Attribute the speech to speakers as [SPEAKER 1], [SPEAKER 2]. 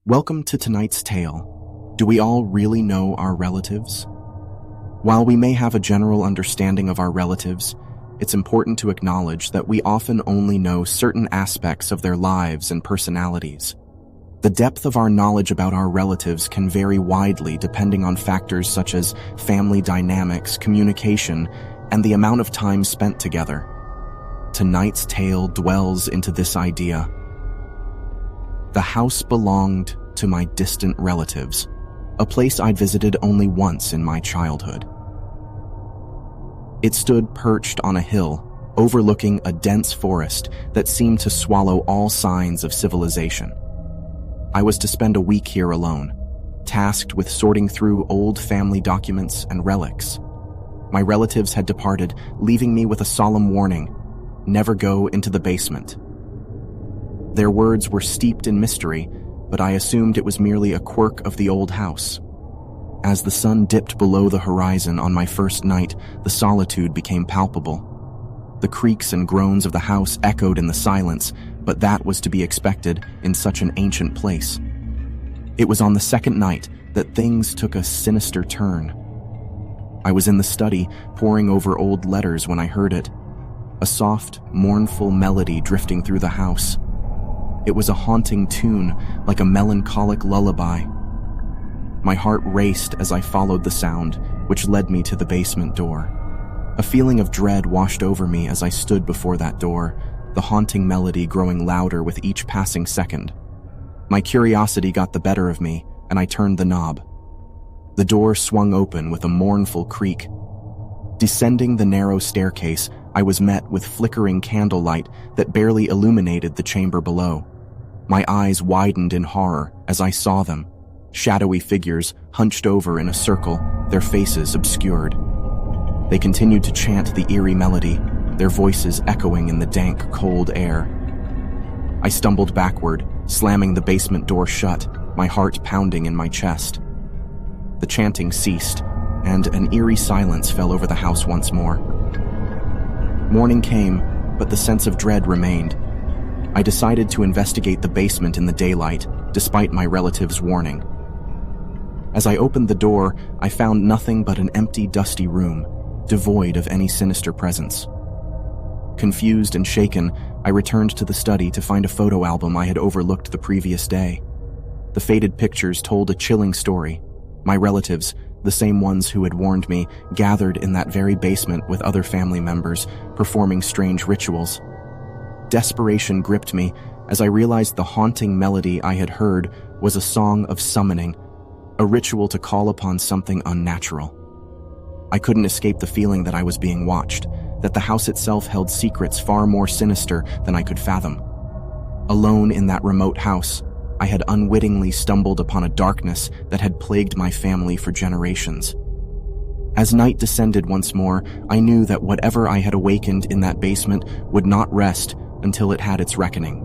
[SPEAKER 1] Welcome to tonight's tale. Do we all really know our relatives? While we may have a general understanding of our relatives, it's important to acknowledge that we often only know certain aspects of their lives and personalities. The depth of our knowledge about our relatives can vary widely depending on factors such as family dynamics, communication, and the amount of time spent together. Tonight's tale dwells into this idea. The house belonged to my distant relatives, a place I'd visited only once in my childhood. It stood perched on a hill, overlooking a dense forest that seemed to swallow all signs of civilization. I was to spend a week here alone, tasked with sorting through old family documents and relics. My relatives had departed, leaving me with a solemn warning: never go into the basement. Their words were steeped in mystery, but I assumed it was merely a quirk of the old house. As the sun dipped below the horizon on my first night, the solitude became palpable. The creaks and groans of the house echoed in the silence, but that was to be expected in such an ancient place. It was on the second night that things took a sinister turn. I was in the study, poring over old letters when I heard it. A soft, mournful melody drifting through the house. It was a haunting tune, like a melancholic lullaby. My heart raced as I followed the sound, which led me to the basement door. A feeling of dread washed over me as I stood before that door, the haunting melody growing louder with each passing second. My curiosity got the better of me, and I turned the knob. The door swung open with a mournful creak. Descending the narrow staircase, I was met with flickering candlelight that barely illuminated the chamber below. My eyes widened in horror as I saw them, shadowy figures hunched over in a circle, their faces obscured. They continued to chant the eerie melody, their voices echoing in the dank, cold air. I stumbled backward, slamming the basement door shut, my heart pounding in my chest. The chanting ceased, and an eerie silence fell over the house once more. Morning came, but the sense of dread remained. I decided to investigate the basement in the daylight, despite my relative's warning. As I opened the door, I found nothing but an empty, dusty room, devoid of any sinister presence. Confused and shaken, I returned to the study to find a photo album I had overlooked the previous day. The faded pictures told a chilling story. My relatives, the same ones who had warned me, gathered in that very basement with other family members, performing strange rituals. Desperation gripped me as I realized the haunting melody I had heard was a song of summoning, a ritual to call upon something unnatural. I couldn't escape the feeling that I was being watched, that the house itself held secrets far more sinister than I could fathom. Alone in that remote house, I had unwittingly stumbled upon a darkness that had plagued my family for generations. As night descended once more, I knew that whatever I had awakened in that basement would not rest until it had its reckoning.